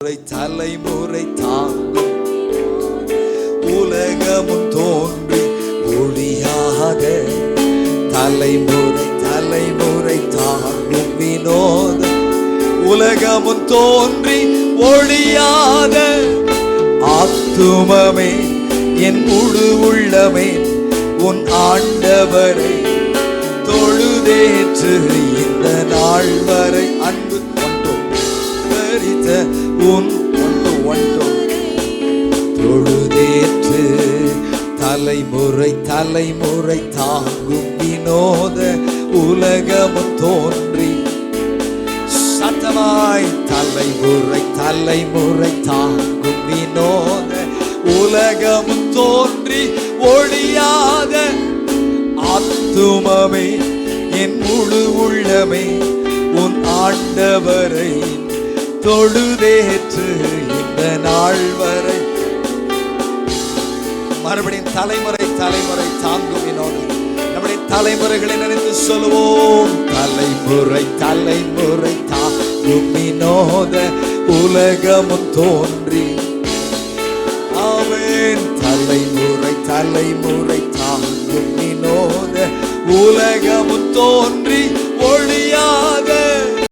தலைமுறை தாங்கும் உலகமும் தோன்றி ஒளியாக தலைமுறை தலைமுறை தாங்கும் வினோத உலகமும் தோன்றி ஒளியாக ஆத்துமமே என் முழு உள்ளமே உன் ஆண்டவரை தொழுதேற்று இந்த நாள் வரை அன்பு உன் தொழுதேற்று தலைமுறை தலைமுறை தாங்கும் வினோத உலகமும் தோன்றி சத்தமாய் தலைமுறை தலைமுறை தாங்கும் வினோத உலகமும் தோன்றி ஒளியாத ஆத்துமமே என் முழு உள்ளமே உன் ஆண்டவரை தொழுதேற்று இந்த நாள் வரை. மறுபடியும் தலைமுறை தலைமுறை தாங்கும் வினோத நம்முடைய தலைமுறைகளை நினைத்து சொல்லுவோம். தலைமுறை தலைமுறை தாங்கும் வினோத உலகமும் தோன்றி ஆமென். தலைமுறை தலைமுறை தாங்கும் வினோத உலகமும் தோன்றி